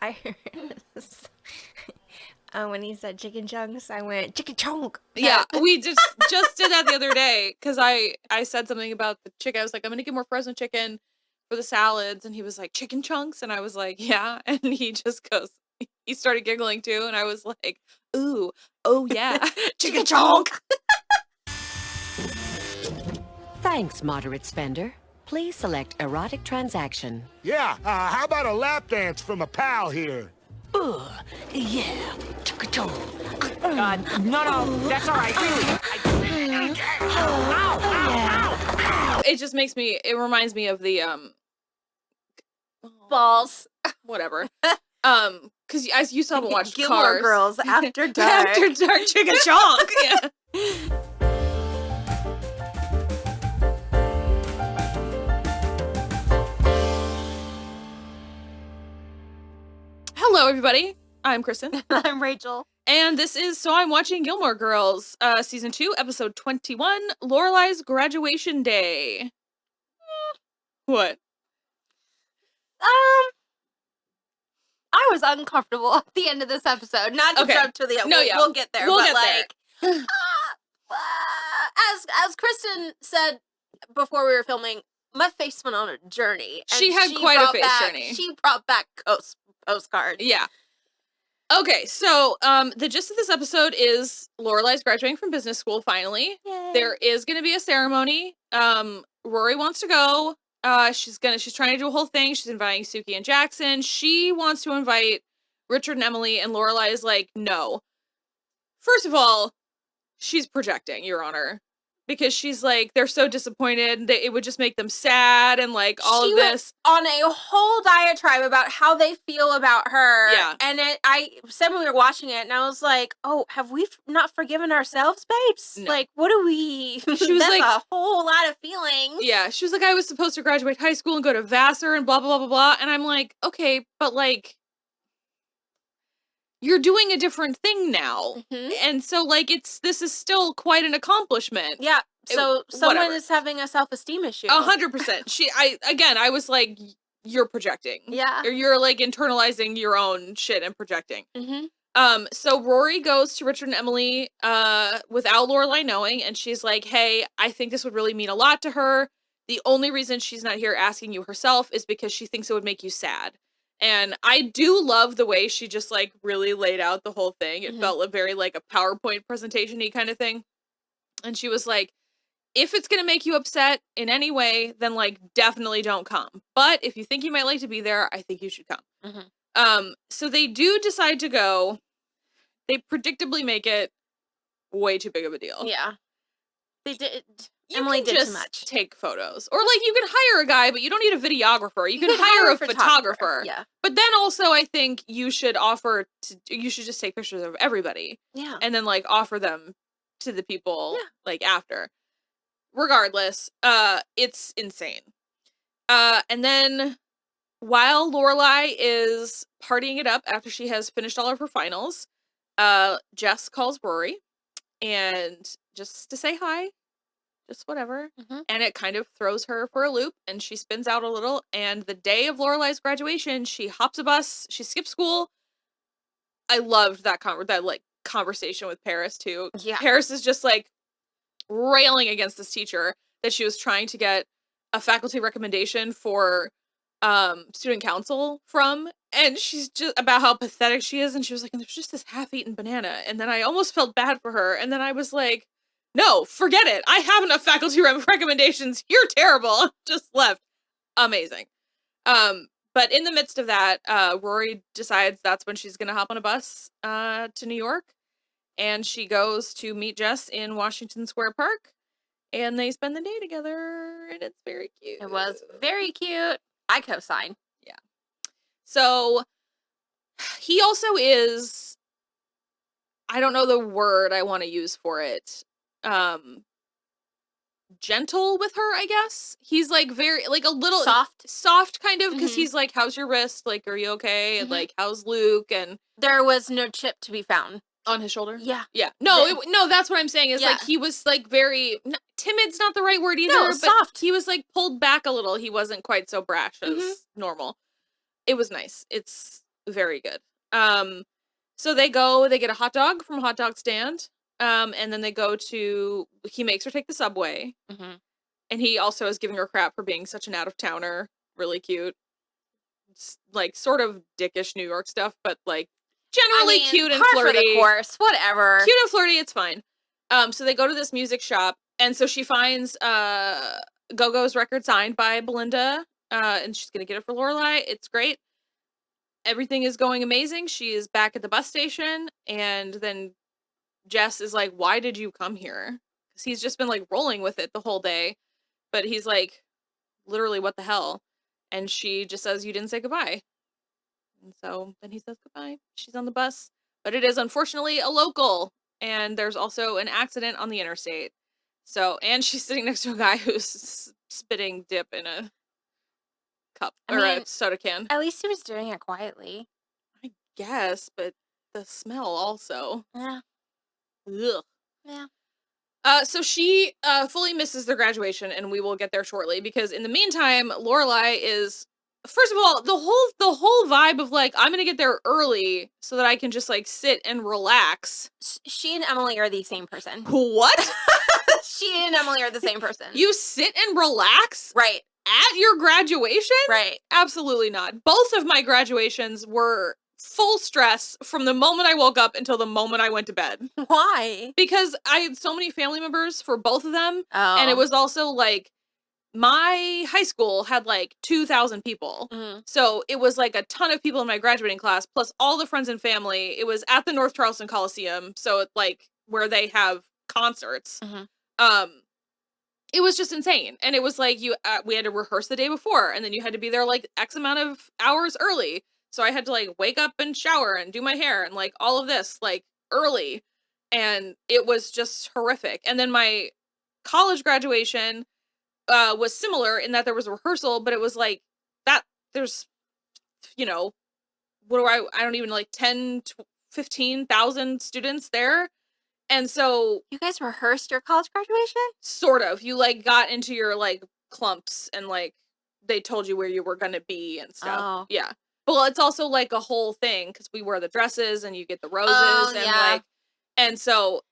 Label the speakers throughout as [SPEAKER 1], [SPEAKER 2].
[SPEAKER 1] I heard when he said chicken chunks, I went chicken chunk.
[SPEAKER 2] Yeah, we just did that the other day because I said something about the chicken. I was like, I'm gonna get more frozen chicken for the salads, and he was like, chicken chunks, and I was like, yeah, and he just goes, he started giggling too, and I was like, ooh, oh yeah, chicken chunk.
[SPEAKER 3] Thanks, moderate spender. Please select erotic transaction.
[SPEAKER 4] Yeah, how about a lap dance from a pal here?
[SPEAKER 3] Ugh, yeah.
[SPEAKER 5] No, that's all right.
[SPEAKER 2] It just makes me. It reminds me of the
[SPEAKER 1] Balls.
[SPEAKER 2] whatever. Because as you still haven't watched
[SPEAKER 1] Gilmore
[SPEAKER 2] Cars.
[SPEAKER 1] Girls After Dark.
[SPEAKER 2] After Dark chicken chunk. Yeah. Hello, everybody. I'm Kristen.
[SPEAKER 1] I'm Rachel.
[SPEAKER 2] And this is So I'm Watching Gilmore Girls, Season 2, Episode 21, Lorelai's Graduation Day. What?
[SPEAKER 1] I was uncomfortable at the end of this episode. Not to jump to the we'll get there.
[SPEAKER 2] We'll
[SPEAKER 1] but
[SPEAKER 2] get
[SPEAKER 1] like,
[SPEAKER 2] there.
[SPEAKER 1] As Kristen said before we were filming, my face went on a journey. And
[SPEAKER 2] She had quite a face journey.
[SPEAKER 1] She brought back postcards.
[SPEAKER 2] Yeah. Okay, so the gist of this episode is Lorelai's graduating from business school finally.
[SPEAKER 1] Yay.
[SPEAKER 2] There is going to be a ceremony. Rory wants to go. She's trying to do a whole thing. She's inviting Suki and Jackson. She wants to invite Richard and Emily, and Lorelai is like, no. First of all, she's projecting, Your Honor. Because she's like, they're so disappointed that it would just make them sad and like all of this.
[SPEAKER 1] On a whole diatribe about how they feel about her.
[SPEAKER 2] Yeah.
[SPEAKER 1] And I said when we were watching it, and I was like, oh, have we not forgiven ourselves, babes?
[SPEAKER 2] No.
[SPEAKER 1] Like, what do we...
[SPEAKER 2] She was
[SPEAKER 1] That's
[SPEAKER 2] like...
[SPEAKER 1] a whole lot of feelings.
[SPEAKER 2] Yeah, she was like, I was supposed to graduate high school and go to Vassar and blah, blah, blah, blah, blah. And I'm like, okay, but like... You're doing a different thing now.
[SPEAKER 1] Mm-hmm.
[SPEAKER 2] And so, like, this is still quite an accomplishment.
[SPEAKER 1] Yeah, so someone
[SPEAKER 2] whatever.
[SPEAKER 1] is having a self-esteem issue.
[SPEAKER 2] 100%. I was like, you're projecting.
[SPEAKER 1] Yeah.
[SPEAKER 2] Or you're, like, internalizing your own shit and projecting.
[SPEAKER 1] Mm-hmm.
[SPEAKER 2] So Rory goes to Richard and Emily, without Lorelai knowing, and she's like, hey, I think this would really mean a lot to her. The only reason she's not here asking you herself is because she thinks it would make you sad. And I do love the way she just, like, really laid out the whole thing. It felt very, like, a PowerPoint presentation-y kind of thing. And she was like, if it's gonna make you upset in any way, then, like, definitely don't come. But if you think you might like to be there, I think you should come.
[SPEAKER 1] Mm-hmm.
[SPEAKER 2] So they do decide to go. They predictably make it way too big of a deal.
[SPEAKER 1] Yeah. They did...
[SPEAKER 2] Emily
[SPEAKER 1] did
[SPEAKER 2] just
[SPEAKER 1] too much.
[SPEAKER 2] take photos. Or, like, you can hire a guy, but you don't need a videographer. You can hire a photographer.
[SPEAKER 1] Yeah.
[SPEAKER 2] But then also, I think you should you should just take pictures of everybody.
[SPEAKER 1] Yeah.
[SPEAKER 2] And then, like, offer them to the people,
[SPEAKER 1] Yeah.
[SPEAKER 2] like, after. Regardless, it's insane. And then, while Lorelai is partying it up after she has finished all of her finals, Jess calls Rory, and just to say hi. Just whatever.
[SPEAKER 1] Mm-hmm.
[SPEAKER 2] And it kind of throws her for a loop, and she spins out a little, and the day of Lorelai's graduation, she hops a bus, she skips school. I loved that conversation with Paris, too.
[SPEAKER 1] Yeah.
[SPEAKER 2] Paris is just, like, railing against this teacher that she was trying to get a faculty recommendation for student council from, and she's just about how pathetic she is, and she was like, and there's just this half-eaten banana, and then I almost felt bad for her, and then I was like, no, forget it. I have enough faculty recommendations. You're terrible. Just left. Amazing. But in the midst of that, Rory decides that's when she's going to hop on a bus to New York. And she goes to meet Jess in Washington Square Park. And they spend the day together. And it's very cute.
[SPEAKER 1] It was very cute. I co-sign.
[SPEAKER 2] Yeah. So he also is, I don't know the word I want to use for it. Gentle with her, I guess. He's like very, like a little soft kind of, because he's like, how's your wrist? Like, are you okay? And like, how's Luke? And
[SPEAKER 1] there was no chip to be found
[SPEAKER 2] on his shoulder.
[SPEAKER 1] Yeah.
[SPEAKER 2] No, that's what I'm saying is like, he was like very timid's not the right word either.
[SPEAKER 1] No,
[SPEAKER 2] but
[SPEAKER 1] soft.
[SPEAKER 2] He was like pulled back a little. He wasn't quite so brash as normal. It was nice. It's very good. So they get a hot dog from a hot dog stand. And then he makes her take the subway.
[SPEAKER 1] Mm-hmm.
[SPEAKER 2] And he also is giving her crap for being such an out-of-towner. Really cute. It's, like, sort of dickish New York stuff, but, like, generally cute and flirty.
[SPEAKER 1] For the course, whatever.
[SPEAKER 2] Cute and flirty, it's fine. So they go to this music shop, and so she finds Go-Go's record signed by Belinda, and she's gonna get it for Lorelai. It's great. Everything is going amazing. She is back at the bus station, and then Jess is like, why did you come here? Because he's just been, like, rolling with it the whole day. But he's like, literally, what the hell? And she just says, you didn't say goodbye. And so then he says goodbye. She's on the bus. But it is, unfortunately, a local. And there's also an accident on the interstate. So, and she's sitting next to a guy who's spitting dip in a cup. A soda can.
[SPEAKER 1] At least he was doing it quietly.
[SPEAKER 2] I guess, but the smell also.
[SPEAKER 1] Yeah.
[SPEAKER 2] Ugh.
[SPEAKER 1] Yeah.
[SPEAKER 2] So she fully misses their graduation, and we will get there shortly, because in the meantime, Lorelai is, first of all, the whole vibe of, like, I'm gonna get there early so that I can just, like, sit and relax.
[SPEAKER 1] She and Emily are the same person.
[SPEAKER 2] What?
[SPEAKER 1] She and Emily are the same person.
[SPEAKER 2] You sit and relax?
[SPEAKER 1] Right.
[SPEAKER 2] At your graduation?
[SPEAKER 1] Right.
[SPEAKER 2] Absolutely not. Both of my graduations were full stress from the moment I woke up until the moment I went to bed.
[SPEAKER 1] Why?
[SPEAKER 2] Because I had so many family members for both of them.
[SPEAKER 1] Oh.
[SPEAKER 2] And it was also, like, my high school had, like, 2,000 people.
[SPEAKER 1] Mm-hmm.
[SPEAKER 2] So it was, like, a ton of people in my graduating class, plus all the friends and family. It was at the North Charleston Coliseum, so it, like, where they have concerts.
[SPEAKER 1] Mm-hmm.
[SPEAKER 2] It was just insane. And it was like, we had to rehearse the day before, and then you had to be there, like, X amount of hours early. So I had to, like, wake up and shower and do my hair and, like, all of this, like, early. And it was just horrific. And then my college graduation was similar in that there was a rehearsal, but it was like that there's, you know, I don't even, like, 10 to 15,000 students there. And so
[SPEAKER 1] you guys rehearsed your college graduation?
[SPEAKER 2] Sort of. You, like, got into your, like, clumps, and, like, they told you where you were gonna be and stuff.
[SPEAKER 1] Oh.
[SPEAKER 2] Yeah. Well, it's also, like, a whole thing, because we wear the dresses and you get the roses and, like, and so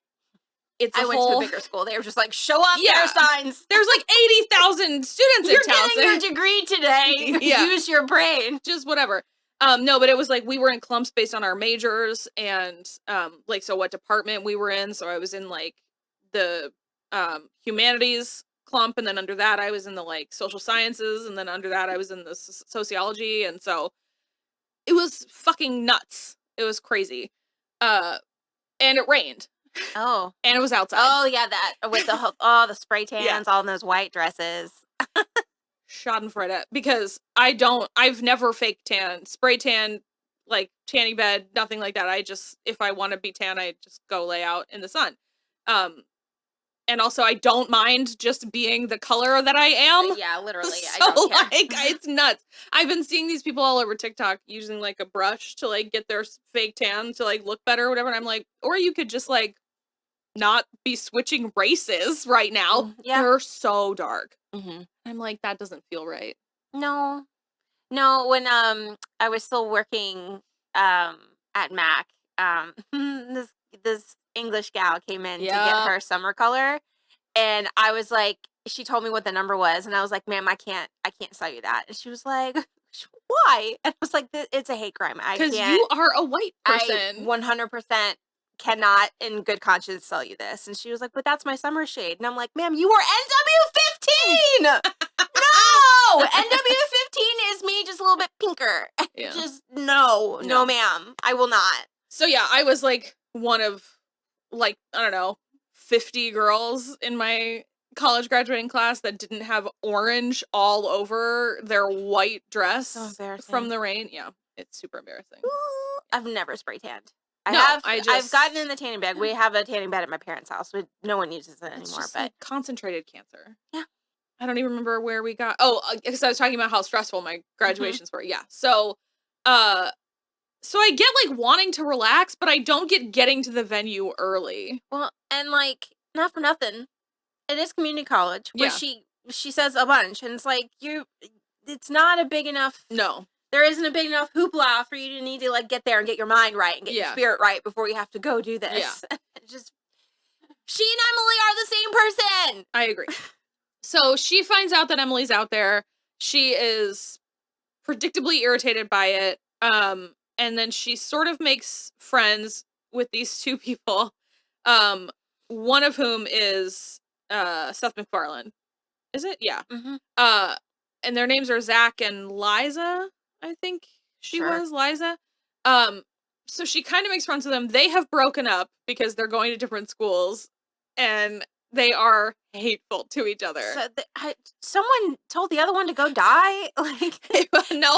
[SPEAKER 2] it's
[SPEAKER 1] I went to a bigger school. They were just like, show up, there are signs.
[SPEAKER 2] There's, like, 80,000 students in Towson.
[SPEAKER 1] You're getting your degree today.
[SPEAKER 2] Yeah.
[SPEAKER 1] Use your brain.
[SPEAKER 2] Just whatever. No, but it was like we were in clumps based on our majors, and like, so what department we were in. So I was in, like, the humanities clump, and then under that I was in the, like, social sciences, and then under that I was in the sociology, and so it was fucking nuts. It was crazy. And it rained.
[SPEAKER 1] Oh.
[SPEAKER 2] And it was outside.
[SPEAKER 1] Oh yeah, that with the the spray tans, all in those white dresses.
[SPEAKER 2] Schadenfreude, because I've never fake tan, spray tan, like, tanning bed, nothing like that. I just, if I want to be tan, I just go lay out in the sun. And also I don't mind just being the color that I am.
[SPEAKER 1] Yeah, literally.
[SPEAKER 2] So,
[SPEAKER 1] I don't care.
[SPEAKER 2] like, it's nuts. I've been seeing these people all over TikTok using, like, a brush to, like, get their fake tan to, like, look better or whatever. And I'm like, or you could just, like, not be switching races right now.
[SPEAKER 1] Yeah.
[SPEAKER 2] They're so dark.
[SPEAKER 1] Mm-hmm.
[SPEAKER 2] I'm like, that doesn't feel right.
[SPEAKER 1] No, when I was still working at Mac, this English gal came in to get her summer color, and I was like, she told me what the number was, and I was like, ma'am, I can't sell you that. And she was like, why? And I was like, it's a hate crime.
[SPEAKER 2] Because you are a white person.
[SPEAKER 1] 100% cannot in good conscience sell you this. And she was like, but that's my summer shade. And I'm like, ma'am, you are NW15. No, NW15 is me just a little bit pinker.
[SPEAKER 2] Yeah.
[SPEAKER 1] Just no, ma'am, I will not.
[SPEAKER 2] So yeah, I was, like, one of, like, I don't know, 50 girls in my college graduating class that didn't have orange all over their white dress from the rain. Yeah, it's super embarrassing.
[SPEAKER 1] Ooh, I've never spray tanned.
[SPEAKER 2] I've
[SPEAKER 1] gotten in the tanning bed. We have a tanning bed at my parents' house. No one uses it anymore.
[SPEAKER 2] Just,
[SPEAKER 1] but
[SPEAKER 2] like, concentrated cancer.
[SPEAKER 1] Yeah.
[SPEAKER 2] I don't even remember where we got. Oh, because I was talking about how stressful my graduations were. Yeah. So, so I get, like, wanting to relax, but I don't get getting to the venue early.
[SPEAKER 1] Well, and, like, not for nothing, it is community college where she says a bunch, and it's like it's not a big enough.
[SPEAKER 2] No.
[SPEAKER 1] there isn't a big enough hoopla for you to need to like get there and get your mind right and get your spirit right before you have to go do this. Yeah. Just she and Emily are the same person.
[SPEAKER 2] I agree. So she finds out that Emily's out there. She is predictably irritated by it. And then she sort of makes friends with these two people. One of whom is Seth MacFarlane. Is it? Yeah.
[SPEAKER 1] Mm-hmm.
[SPEAKER 2] And their names are Zach and Liza, I think she was, Liza. So she kind of makes friends with them. They have broken up because they're going to different schools, and they are hateful to each other.
[SPEAKER 1] So someone told the other one to go die? Like,
[SPEAKER 2] no,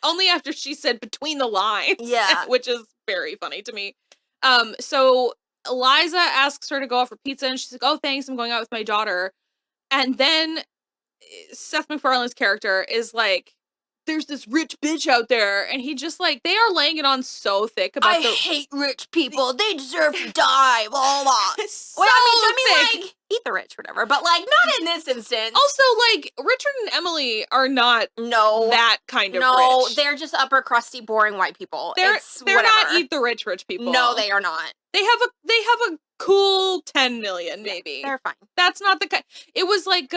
[SPEAKER 2] only after she said between the lines.
[SPEAKER 1] Yeah.
[SPEAKER 2] Which is very funny to me. So Liza asks her to go out for pizza, and she's like, oh, thanks, I'm going out with my daughter. And then Seth MacFarlane's character is like, there's this rich bitch out there, and he just like, they are laying it on so thick about
[SPEAKER 1] I hate rich people. They deserve to die. Blah, blah.
[SPEAKER 2] So
[SPEAKER 1] well, I mean, like, eat the rich, whatever, but like, not in this instance.
[SPEAKER 2] Also, like, Richard and Emily are not that kind of rich.
[SPEAKER 1] No, they're just upper crusty, boring white people.
[SPEAKER 2] They're not eat the rich people.
[SPEAKER 1] No, they are not.
[SPEAKER 2] They have a cool 10 million, maybe.
[SPEAKER 1] They're fine.
[SPEAKER 2] That's not the kind. It was like,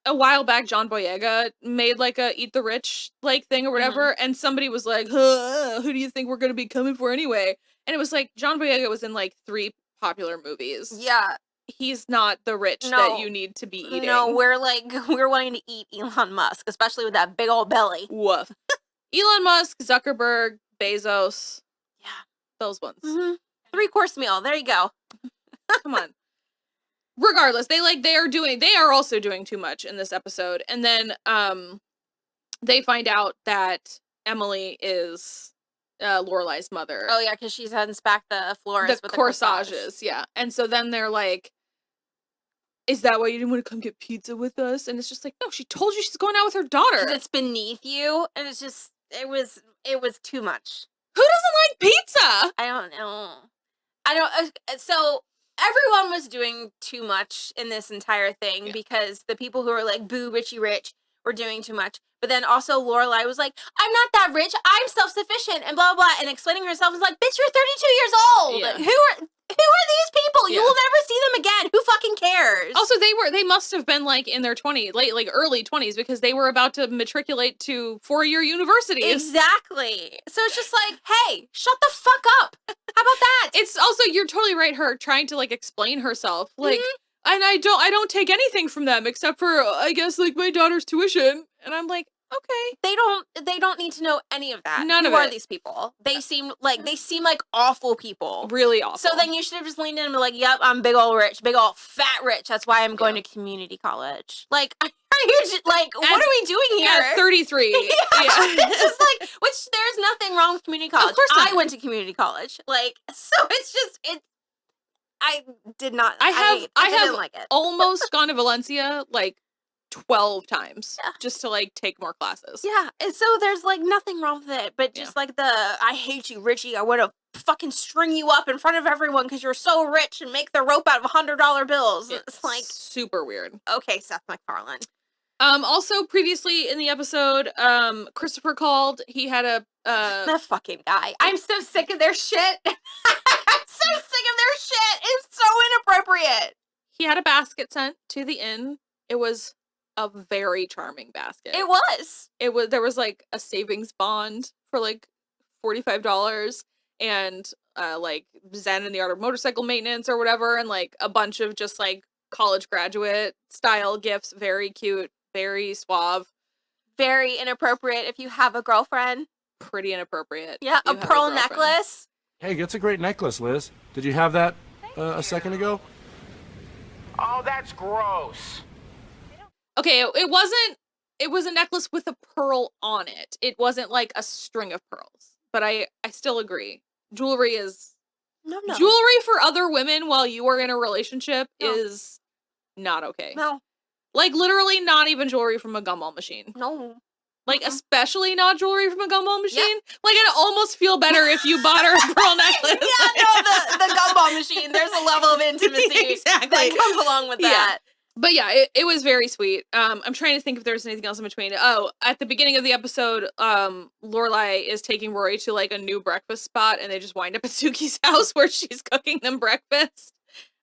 [SPEAKER 2] a while back, John Boyega made like a eat the rich like thing or whatever, and somebody was like, who do you think we're gonna be coming for anyway? And it was like, John Boyega was in like 3 popular movies.
[SPEAKER 1] Yeah.
[SPEAKER 2] He's not the rich that you need to be eating.
[SPEAKER 1] No, we're wanting to eat Elon Musk, especially with that big old belly.
[SPEAKER 2] Woof. Elon Musk, Zuckerberg, Bezos.
[SPEAKER 1] Yeah.
[SPEAKER 2] Those ones.
[SPEAKER 1] 3-course meal. There you go.
[SPEAKER 2] Come on. Regardless, they are also doing too much in this episode. And then they find out that Emily is Lorelai's mother.
[SPEAKER 1] Oh yeah, because she sends back the florist with the
[SPEAKER 2] corsages. Yeah. And so then they're like, is that why you didn't want to come get pizza with us? And it's just like, no, she told you she's going out with her daughter.
[SPEAKER 1] Because it's beneath you, and it's just it was too much.
[SPEAKER 2] Who doesn't like pizza?
[SPEAKER 1] I don't know. So everyone was doing too much in this entire thing because the people who were like, boo, Richie Rich, were doing too much. But then also Lorelai was like, I'm not that rich, I'm self-sufficient, and blah, blah, blah. And explaining herself was like, bitch, you're 32 years old.
[SPEAKER 2] Yeah.
[SPEAKER 1] Who are these people? You will never see them again. Who fucking cares?
[SPEAKER 2] Also, they must have been like in their 20s, early 20s, because they were about to matriculate to 4-year universities.
[SPEAKER 1] Exactly. So it's just like, hey, shut the fuck up. How about that?
[SPEAKER 2] It's also, you're totally right, her trying to like explain herself. Like, and I don't take anything from them except for, I guess, like my daughter's tuition. And I'm like, okay.
[SPEAKER 1] They don't need to know any of that.
[SPEAKER 2] None of it.
[SPEAKER 1] Who are these people? They seem like awful people.
[SPEAKER 2] Really awful.
[SPEAKER 1] So then you should have just leaned in and be like, yep, I'm big old rich, big old fat rich. That's why I'm going to community college. Like, are you just, like, what are we doing here?
[SPEAKER 2] At 33.
[SPEAKER 1] yeah. It's just like, which there's nothing wrong with community college.
[SPEAKER 2] Of course not.
[SPEAKER 1] I went to community college. Like, so it's just, I did not.
[SPEAKER 2] I have
[SPEAKER 1] didn't like it.
[SPEAKER 2] almost gone to Valencia like 12 times just to like take more classes.
[SPEAKER 1] Yeah, and so there's like nothing wrong with it, but just like I hate you, Richie. I want to fucking string you up in front of everyone because you're so rich and make the rope out of $100 bills. It's like
[SPEAKER 2] super weird.
[SPEAKER 1] Okay, Seth MacFarlane.
[SPEAKER 2] Also previously in the episode, Christopher called. He had a
[SPEAKER 1] the fucking guy. I'm so sick of their shit. I'm so sick of their shit. It's so inappropriate.
[SPEAKER 2] He had a basket sent to the inn. It was a very charming basket.
[SPEAKER 1] It was.
[SPEAKER 2] There was like a savings bond for like $45 and like Zen and the Art of Motorcycle Maintenance or whatever, and like a bunch of just like college graduate style gifts. Very cute, very suave.
[SPEAKER 1] Very inappropriate if you have a girlfriend.
[SPEAKER 2] Pretty inappropriate.
[SPEAKER 1] Yeah, a pearl necklace.
[SPEAKER 5] Hey, that's a great necklace, Liz. Did you have that a second ago?
[SPEAKER 4] Oh, that's gross.
[SPEAKER 2] Okay, it was a necklace with a pearl on it. It wasn't like a string of pearls. But I still agree. Jewelry is jewelry for other women while you are in a relationship is not okay.
[SPEAKER 1] No.
[SPEAKER 2] Like literally not even jewelry from a gumball machine.
[SPEAKER 1] No.
[SPEAKER 2] Like especially not jewelry from a gumball machine. Yep. Like I'd almost feel better if you bought her a pearl necklace.
[SPEAKER 1] Yeah, no, the gumball machine. There's a level of intimacy that comes along with that.
[SPEAKER 2] But yeah, it was very sweet. I'm trying to think if there's anything else in between. Oh, at the beginning of the episode, Lorelai is taking Rory to like a new breakfast spot, and they just wind up at Suki's house where she's cooking them breakfast.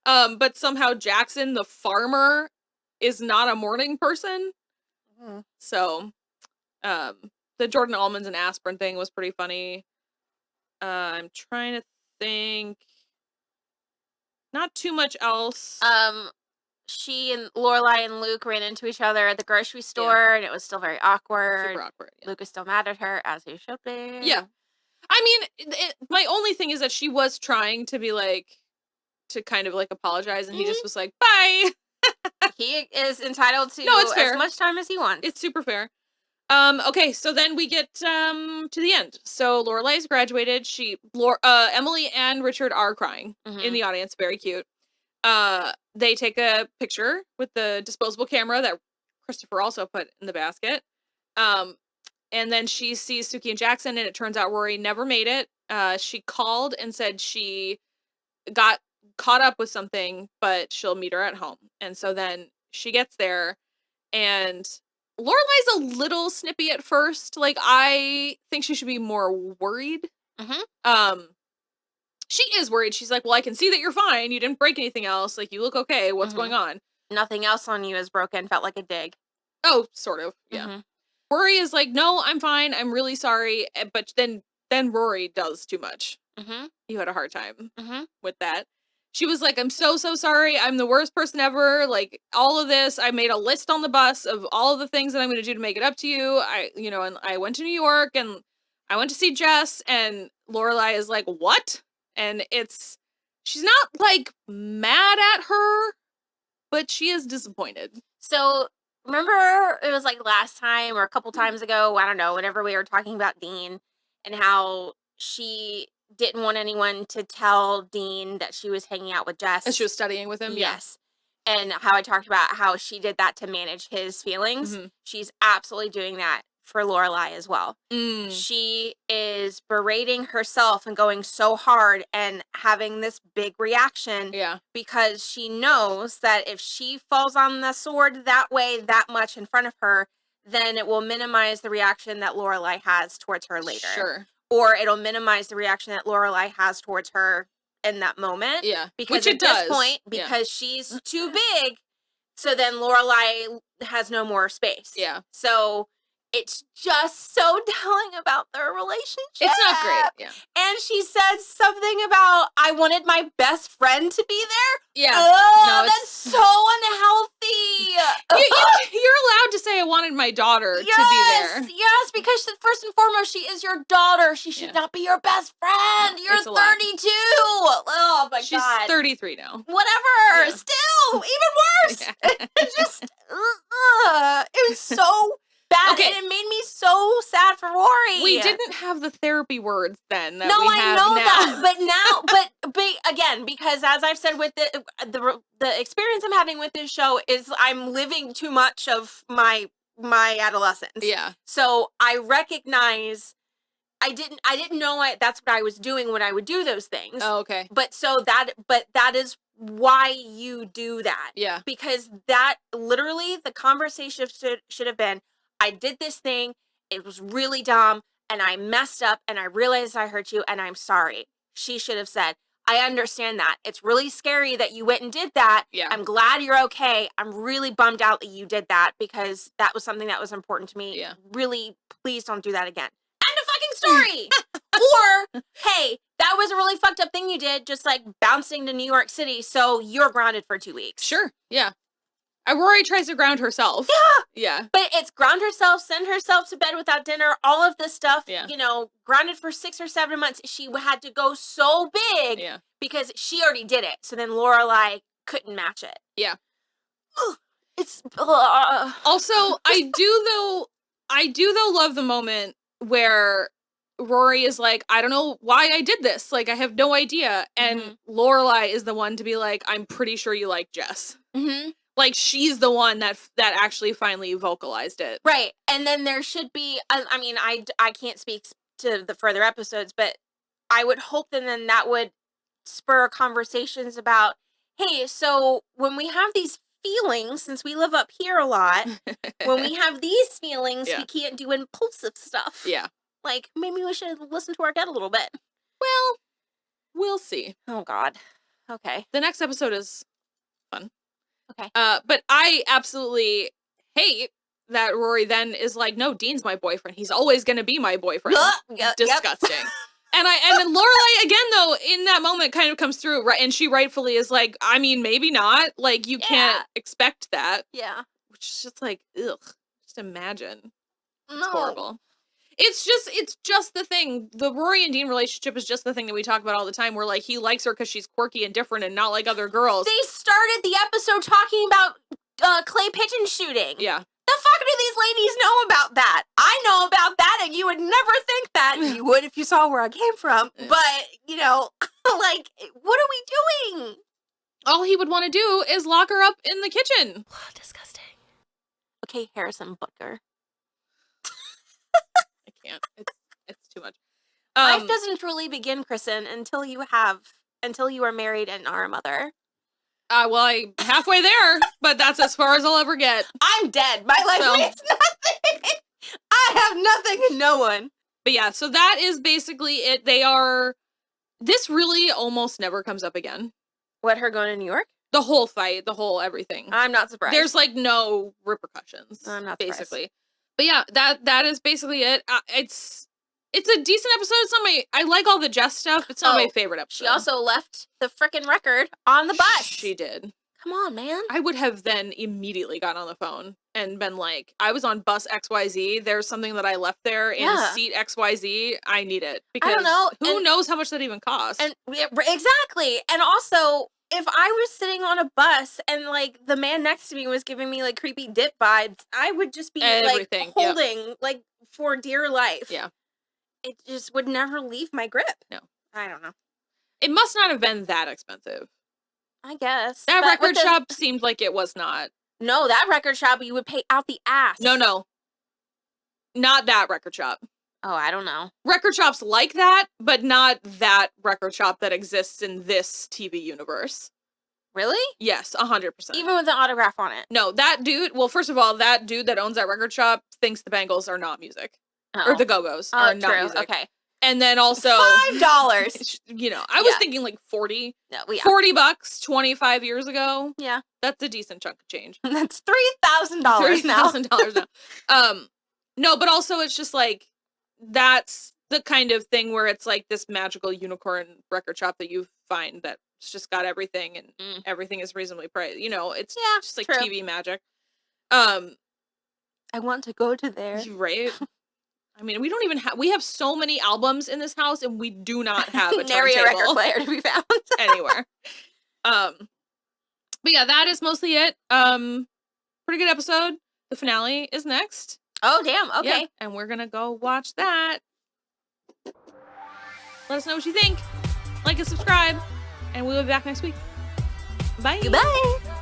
[SPEAKER 2] But somehow Jackson, the farmer, is not a morning person.
[SPEAKER 1] Mhm.
[SPEAKER 2] So, the Jordan almonds and aspirin thing was pretty funny. I'm trying to think. Not too much else.
[SPEAKER 1] She and Lorelai and Luke ran into each other at the grocery store, and it was still very awkward.
[SPEAKER 2] Super awkward. Yeah.
[SPEAKER 1] Luke is still mad at her, as he should be.
[SPEAKER 2] Yeah. I mean, my only thing is that she was trying to be like, to kind of like apologize, and he just was like, bye.
[SPEAKER 1] He is entitled to
[SPEAKER 2] it's fair.
[SPEAKER 1] as much time as he wants.
[SPEAKER 2] It's super fair. Okay, so then we get to the end. So Lorelai's graduated. Emily and Richard are crying in the audience. Very cute. They take a picture with the disposable camera that Christopher also put in the basket. And then she sees Suki and Jackson, and it turns out Rory never made it. She called and said she got caught up with something, but she'll meet her at home. And so then she gets there, and Lorelai's a little snippy at first. Like, I think she should be more worried. She is worried. She's like, well, I can see that you're fine. You didn't break anything else. Like, you look okay. What's going on?
[SPEAKER 1] Nothing else on you is broken. Felt like a dig.
[SPEAKER 2] Oh, sort of. Yeah. Rory is like, no, I'm fine. I'm really sorry. But then Rory does too much. You had a hard time with that. She was like, I'm so sorry. I'm the worst person ever. Like, all of this, I made a list on the bus of all of the things that I'm going to do to make it up to you. And I went to New York, and I went to see Jess, and Lorelai is like, what? And she's not like mad at her, but she is disappointed.
[SPEAKER 1] So remember, it was like last time or a couple times ago, I don't know, whenever we were talking about Dean and how she didn't want anyone to tell Dean that she was hanging out with Jess.
[SPEAKER 2] And she was studying with him?
[SPEAKER 1] Yes. And how I talked about how she did that to manage his feelings. She's absolutely doing that for Lorelai as well. She is berating herself and going so hard and having this big reaction because she knows that if she falls on the sword that way, that much in front of her, then it will minimize the reaction that Lorelai has towards her later.
[SPEAKER 2] Sure.
[SPEAKER 1] Or it'll minimize the reaction that Lorelai has towards her in that moment.
[SPEAKER 2] Yeah.
[SPEAKER 1] Because at this point, because she's too big, so then Lorelai has no more space.
[SPEAKER 2] Yeah.
[SPEAKER 1] So it's just so telling about their relationship.
[SPEAKER 2] It's not great. Yeah.
[SPEAKER 1] And she said something about, I wanted my best friend to be there.
[SPEAKER 2] Yeah.
[SPEAKER 1] Oh, no, that's so unhealthy.
[SPEAKER 2] You're allowed to say I wanted my daughter to be there.
[SPEAKER 1] Yes, because first and foremost, she is your daughter. She should not be your best friend. You're 32. Oh my God.
[SPEAKER 2] She's 33 now.
[SPEAKER 1] Whatever. Yeah. Still, even worse. It's just, it was so bad. Okay. And it made me so sad for Rory.
[SPEAKER 2] We didn't have the therapy words then. That
[SPEAKER 1] no,
[SPEAKER 2] we have
[SPEAKER 1] I know
[SPEAKER 2] now.
[SPEAKER 1] that. But again, because as I've said with the experience I'm having with this show is I'm living too much of my adolescence.
[SPEAKER 2] Yeah.
[SPEAKER 1] So I recognize I didn't know that's what I was doing when I would do those things.
[SPEAKER 2] Oh, okay.
[SPEAKER 1] But that is why you do that.
[SPEAKER 2] Yeah.
[SPEAKER 1] Because that literally the conversation should have been, I did this thing, it was really dumb, and I messed up, and I realized I hurt you, and I'm sorry. She should have said, I understand that. It's really scary that you went and did that.
[SPEAKER 2] Yeah.
[SPEAKER 1] I'm glad you're okay. I'm really bummed out that you did that because that was something that was important to me.
[SPEAKER 2] Yeah.
[SPEAKER 1] Really, please don't do that again. End of fucking story. Or, hey, that was a really fucked up thing you did, just like bouncing to New York City, so you're grounded for 2 weeks.
[SPEAKER 2] Sure, yeah. Rory tries to ground herself.
[SPEAKER 1] Yeah.
[SPEAKER 2] Yeah.
[SPEAKER 1] But it's ground herself, send herself to bed without dinner, all of this stuff.
[SPEAKER 2] Yeah.
[SPEAKER 1] Grounded for 6 or 7 months. She had to go so big because she already did it. So then Lorelai couldn't match it.
[SPEAKER 2] Yeah.
[SPEAKER 1] It's
[SPEAKER 2] also, I do though love the moment where Rory is like, I don't know why I did this. Like, I have no idea. And Lorelai is the one to be like, I'm pretty sure you like Jess. Like, she's the one that actually finally vocalized it.
[SPEAKER 1] Right. And then there should be, I mean, I can't speak to the further episodes, but I would hope that then that would spur conversations about, hey, so when we have these feelings, since we live up here a lot, when we have these feelings,
[SPEAKER 2] Yeah.
[SPEAKER 1] we can't do impulsive stuff.
[SPEAKER 2] Yeah.
[SPEAKER 1] Like, maybe we should listen to our gut a little bit.
[SPEAKER 2] Well, we'll see.
[SPEAKER 1] Oh, God. Okay.
[SPEAKER 2] The next episode is fun.
[SPEAKER 1] Okay.
[SPEAKER 2] But I absolutely hate that Rory then is like, no, Dean's my boyfriend. He's always going to be my boyfriend.
[SPEAKER 1] Yep.
[SPEAKER 2] Disgusting. And then Lorelai again though in that moment kind of comes through, right? And she rightfully is like, I mean, maybe not. Like you can't expect that.
[SPEAKER 1] Yeah.
[SPEAKER 2] Which is just like, ugh. Just imagine.
[SPEAKER 1] No.
[SPEAKER 2] It's horrible. It's just the thing. The Rory and Dean relationship is just the thing that we talk about all the time. Where like he likes her because she's quirky and different and not like other girls.
[SPEAKER 1] They started the episode talking about clay pigeon shooting.
[SPEAKER 2] Yeah.
[SPEAKER 1] The fuck do these ladies know about that? I know about that, and you would never think that. You would if you saw where I came from. But, you know, like, what are we doing?
[SPEAKER 2] All he would want to do is lock her up in the kitchen.
[SPEAKER 1] Disgusting. Okay, Harrison Butker.
[SPEAKER 2] I can't. It's too much.
[SPEAKER 1] Life doesn't truly begin, Kristen, until you are married and are a mother.
[SPEAKER 2] Well, I'm halfway there, but that's as far as I'll ever get.
[SPEAKER 1] I'm dead. My life means nothing. I have nothing and no one.
[SPEAKER 2] But yeah, so that is basically it. This really almost never comes up again.
[SPEAKER 1] What, her going to New York?
[SPEAKER 2] The whole fight, the whole everything.
[SPEAKER 1] I'm not surprised.
[SPEAKER 2] There's like no repercussions.
[SPEAKER 1] I'm not
[SPEAKER 2] basically.
[SPEAKER 1] surprised.
[SPEAKER 2] But yeah, that is basically it. It's a decent episode. It's not I like all the Jess stuff. It's not my favorite episode.
[SPEAKER 1] She also left the frickin' record on the bus.
[SPEAKER 2] She did.
[SPEAKER 1] Come on, man.
[SPEAKER 2] I would have then immediately gotten on the phone and been like, I was on bus XYZ. There's something that I left there in seat XYZ. I need it. Because
[SPEAKER 1] I don't know.
[SPEAKER 2] Who knows how much that even costs?
[SPEAKER 1] And exactly. And also, if I was sitting on a bus and like the man next to me was giving me like creepy dip vibes, I would just be like holding like for dear life.
[SPEAKER 2] Yeah.
[SPEAKER 1] It just would never leave my grip.
[SPEAKER 2] No.
[SPEAKER 1] I don't know.
[SPEAKER 2] It must not have been that expensive.
[SPEAKER 1] I guess.
[SPEAKER 2] That record shop seemed like it was not.
[SPEAKER 1] No, that record shop you would pay out the ass.
[SPEAKER 2] No. Not that record shop.
[SPEAKER 1] Oh, I don't know.
[SPEAKER 2] Record shops like that, but not that record shop that exists in this TV universe.
[SPEAKER 1] Really?
[SPEAKER 2] Yes, 100%.
[SPEAKER 1] Even with an autograph on it?
[SPEAKER 2] No, that dude, well, first of all, that dude that owns that record shop thinks the Bangles are not music.
[SPEAKER 1] Oh.
[SPEAKER 2] Or the Go-Go's are not music.
[SPEAKER 1] Okay.
[SPEAKER 2] And then also
[SPEAKER 1] $5.
[SPEAKER 2] You know, I was thinking like 40.
[SPEAKER 1] No,
[SPEAKER 2] $40 25 years ago.
[SPEAKER 1] Yeah.
[SPEAKER 2] That's a decent chunk of change.
[SPEAKER 1] That's $3,000 now.
[SPEAKER 2] $3,000 now. No, but also it's just like that's the kind of thing where it's like this magical unicorn record shop that you find that's just got everything and everything is reasonably priced. You know, it's just like TV magic.
[SPEAKER 1] I want to go to there.
[SPEAKER 2] Right? I mean, we don't even have, we have so many albums in this house and we do not have a
[SPEAKER 1] nary a record player to be found
[SPEAKER 2] anywhere. But yeah, that is mostly it. Pretty good episode. The finale is next.
[SPEAKER 1] Oh, damn. Okay.
[SPEAKER 2] Yeah, and we're gonna go watch that. Let us know what you think. Like and subscribe. And we'll be back next week. Bye.
[SPEAKER 1] Goodbye.